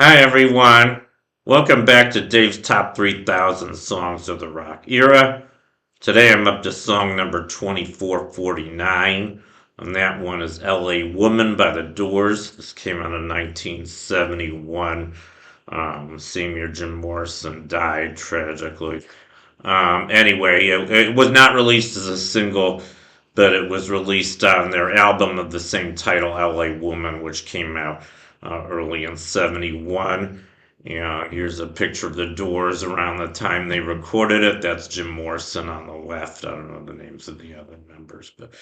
Hi everyone. Welcome back to Dave's Top 3000 Songs of the Rock Era. Today I'm up to song number 2449, and that one is LA Woman by The Doors. This came out in 1971. Same year Jim Morrison died tragically. Anyway, it was not released as a single, but it was released on their album of the same title, LA Woman, which came out early in 71. Here's a picture of the Doors around the time they recorded it. That's Jim Morrison on the left. I don't know the names of the other members, but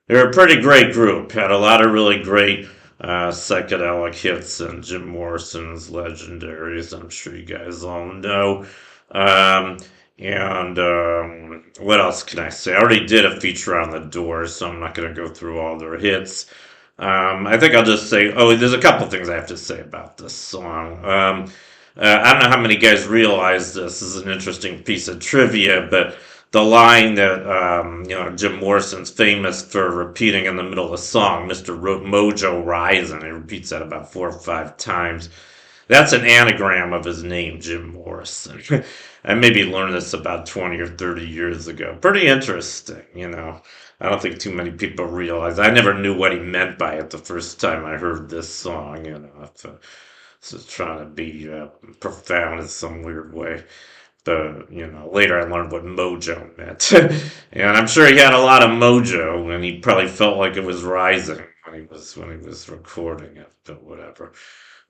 they're a pretty great group. Had a lot of really great psychedelic hits, and Jim Morrison's legendary, as I'm sure you guys all know. Um, and what else can I say? I already did a feature on the Doors, so I'm not going to go through all their hits. I think I'll just say, there's a couple things I have to say about this song. I don't know how many guys realize this is an interesting piece of trivia, but the line that Jim Morrison's famous for repeating in the middle of the song, Mr. Mojo Rising, he repeats that about 4 or 5 times. That's an anagram of his name, Jim Morrison. I maybe learned this about 20 or 30 years ago. Pretty interesting. I don't think too many people realize. I never knew what he meant by it the first time I heard this song. It's trying to be profound in some weird way. But later I learned what mojo meant. And I'm sure he had a lot of mojo, and he probably felt like it was rising when he was recording it, but whatever.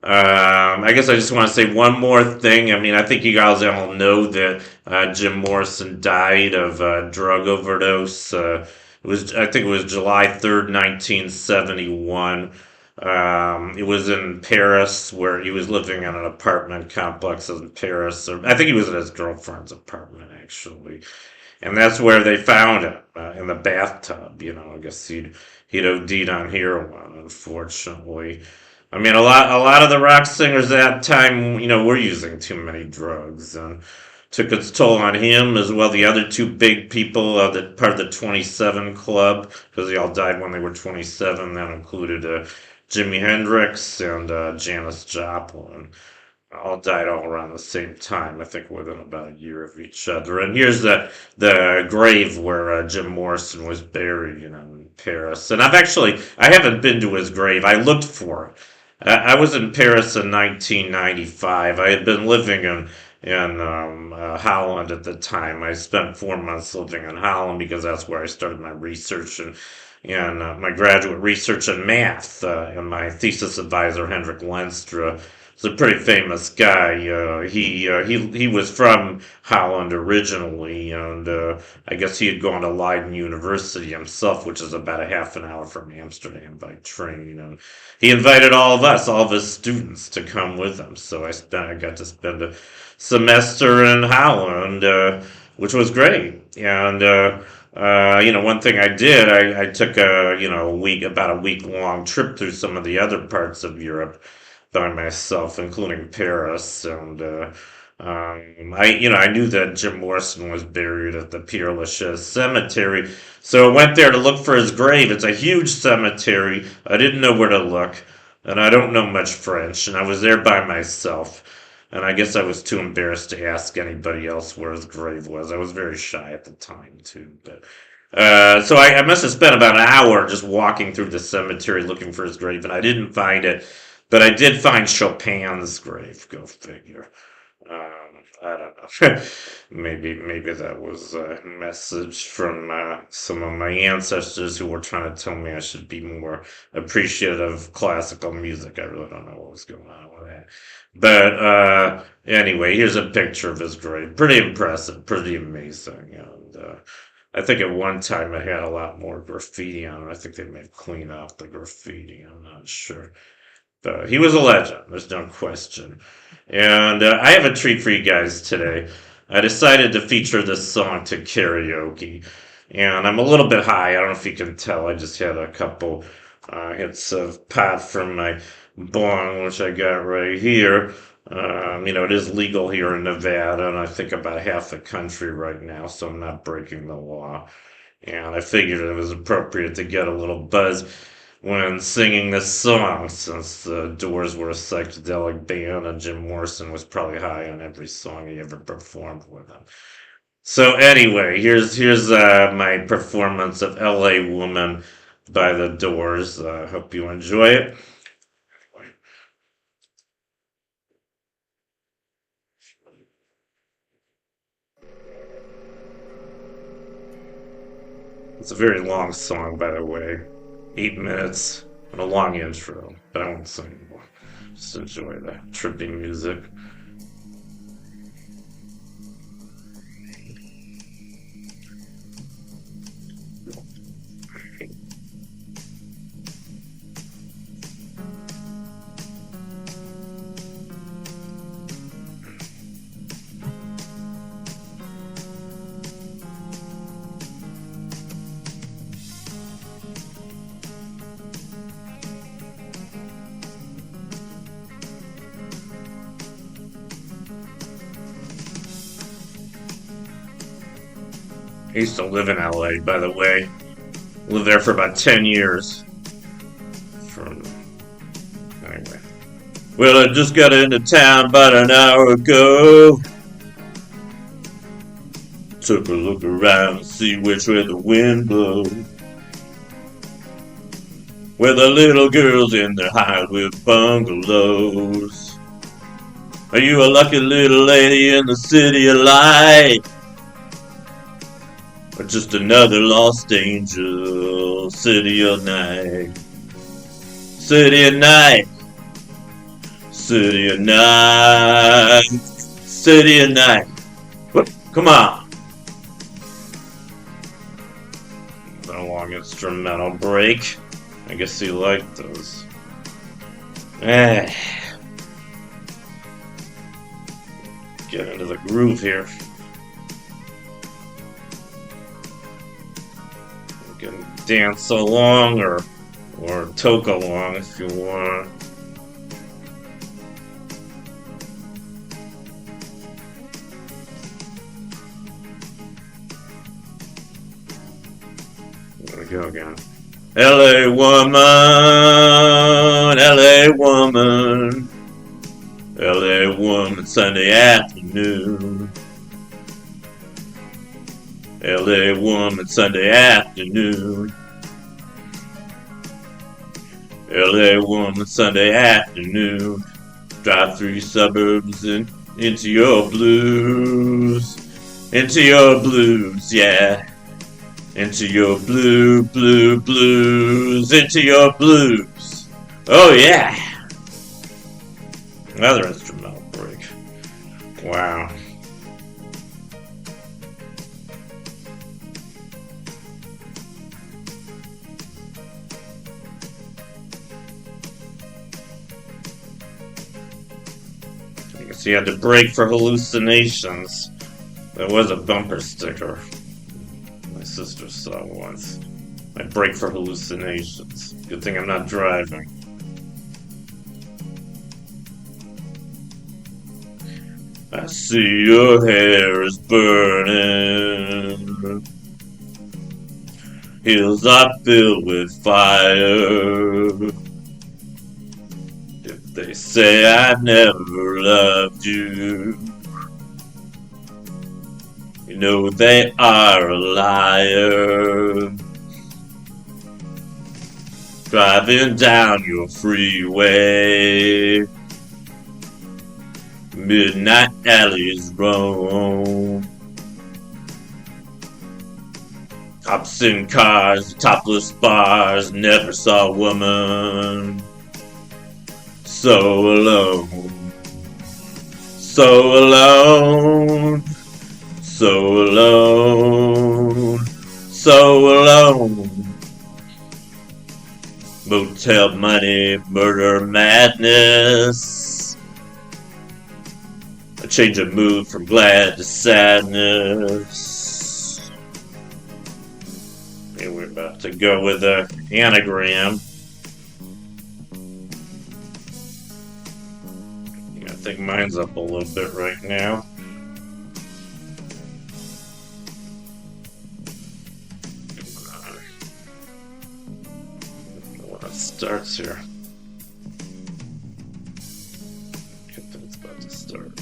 I guess I just want to say one more thing. I mean, I think you guys all know that Jim Morrison died of drug overdose. I think it was July 3rd, 1971. It was in Paris, where he was living in an apartment complex in Paris. Or I think he was at his girlfriend's apartment, actually. And that's where they found him, in the bathtub. I guess he'd OD'd on heroin, unfortunately. I mean, a lot of the rock singers at that time, were using too many drugs, and took its toll on him as well. The other two big people, that part of the 27 Club, because they all died when they were 27. That included Jimi Hendrix and Janis Joplin. All died all around the same time, I think within about a year of each other. And here's the grave where Jim Morrison was buried, in Paris. And I haven't been to his grave. I looked for it. I was in Paris in 1995. I had been living in Holland at the time. I spent 4 months living in Holland because that's where I started my research and my graduate research in math. And my thesis advisor, Hendrik Lenstra, is a pretty famous guy. He was from Holland originally, and I guess he had gone to Leiden University himself, which is about a half an hour from Amsterdam by train. And he invited all of his students to come with him. So I got to spend a semester in Holland, which was great. And one thing I did, I took about a week long trip through some of the other parts of Europe by myself, including Paris. And I knew that Jim Morrison was buried at the Père Lachaise Cemetery, so I went there to look for his grave. It's a huge cemetery. I didn't know where to look, and I don't know much French, and I was there by myself. And I guess I was too embarrassed to ask anybody else where his grave was. I was very shy at the time, too. But so I must have spent about an hour just walking through the cemetery looking for his grave, and I didn't find it. But I did find Chopin's grave. Go figure. I don't know. Maybe that was a message from some of my ancestors who were trying to tell me I should be more appreciative of classical music. I really don't know what was going on with that. But anyway, here's a picture of his grave. Pretty impressive, pretty amazing. And I think at one time it had a lot more graffiti on it. I think they may have cleaned out the graffiti. I'm not sure. He was a legend, there's no question. And I have a treat for you guys today. I decided to feature this song to karaoke. And I'm a little bit high. I don't know if you can tell. I just had a couple hits of pot from my bong, which I got right here. It is legal here in Nevada, and I think about half the country right now, so I'm not breaking the law. And I figured it was appropriate to get a little buzz. when singing this song, since the Doors were a psychedelic band and Jim Morrison was probably high on every song he ever performed with them. So anyway, here's my performance of "L.A. Woman" by the Doors. Hope you enjoy it. It's a very long song, by the way, 8 minutes and a long intro. But I won't sing anymore. Just enjoy the trippy music. I used to live in LA, by the way. Lived there for about 10 years. From anyway. Well, I just got into town about an hour ago. Took a look around to see which way the wind blows. Where the little girls in their high-roof bungalows. Are you a lucky little lady in the city of light? Or just another lost angel, city of night. City of night. City of night. City of night. What? Come on. A long instrumental break. I guess you like those. Get into the groove here. You can dance along or toke along if you want. There we go again. LA woman, LA woman, LA woman, Sunday afternoon. LA woman, Sunday afternoon. LA woman, Sunday afternoon. Drive through your suburbs and into your blues. Into your blues, yeah. Into your blues. Into your blues. Oh, yeah. Another instrumental break. Wow. I guess you had to break for hallucinations. There was a bumper sticker my sister saw once. I break for hallucinations. Good thing I'm not driving. I see your hair is burning. Hills are filled with fire. If they say I never loved you, you know they are a liar. Driving down your freeway, midnight alleys roam. Cops in cars, topless bars, never saw a woman so alone. So alone. So alone. So alone. Motel money, murder, madness. A change of mood from glad to sadness. Okay, we're about to go with an anagram. I think mine's up a little bit right now. starts here. I think it's about to start.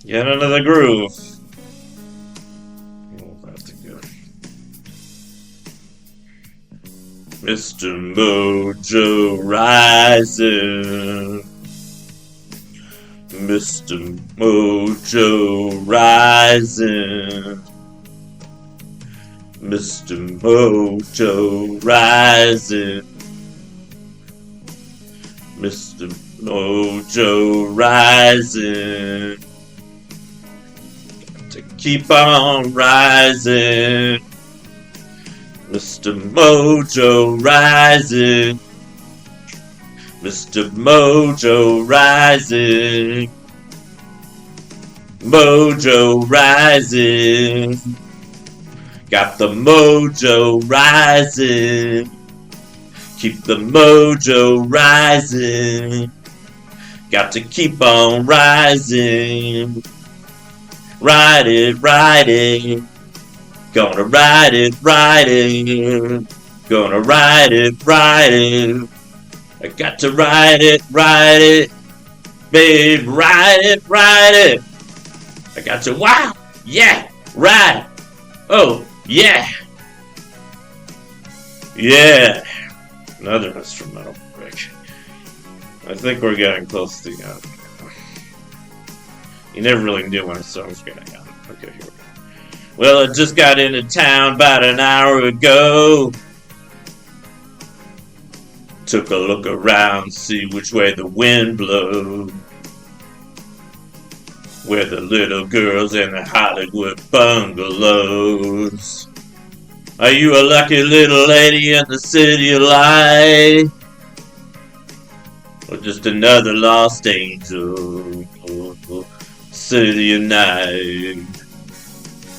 Get into the groove. We'll have to go. Mr. Mojo rising. Mr. Mojo rising. Mr. Mojo rising. Mr. Mojo rising. Got to keep on rising. Mr. Mojo rising. Mr. Mojo rising. Mojo rising. Got the mojo rising. Keep the mojo rising. Got to keep on rising. Ride it, ride it. Gonna ride it, ride it. Gonna ride it, ride it. I got to ride it, babe, ride it, ride it. I got to, wow, yeah, ride. Oh, yeah. Yeah. Another instrumental break. I think we're getting close to the end. You never really knew when a song's gonna end. Okay, here we go. Well, I just got into town about an hour ago. Took a look around, see which way the wind blows. Where the little girls in the Hollywood bungalows. Are you a lucky little lady in the city of light? Or just another lost angel? City of night.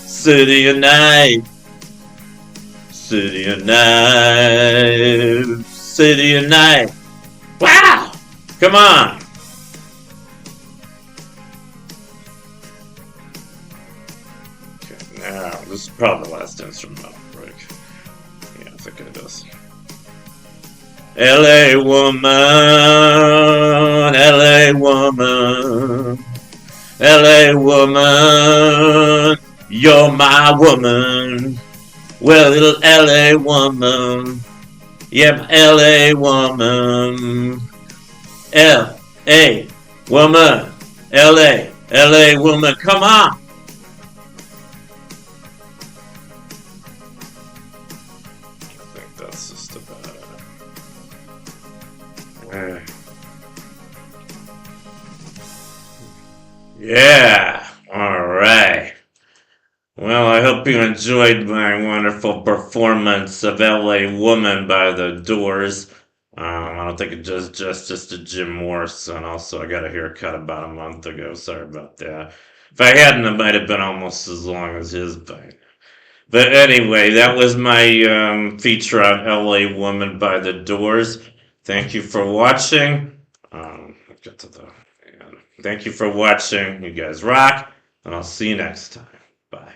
City of night. City of night. City of night. Wow! Come on! Okay, now, this is probably the last instrumental break. Yeah, I think it is. LA woman, LA woman, LA woman, you're my woman. Well, little LA woman. Yep, LA woman. LA woman. LA woman. Come on. I think that's just about it. Yeah. All right. Well, I hope you enjoyed my wonderful performance of LA Woman by The Doors. I don't think it does justice to Jim Morrison. Also, I got a haircut about a month ago. Sorry about that. If I hadn't, it might have been almost as long as his bite. But anyway, that was my feature on LA Woman by The Doors. Thank you for watching. Get to the end. Thank you for watching. You guys rock, and I'll see you next time. Bye.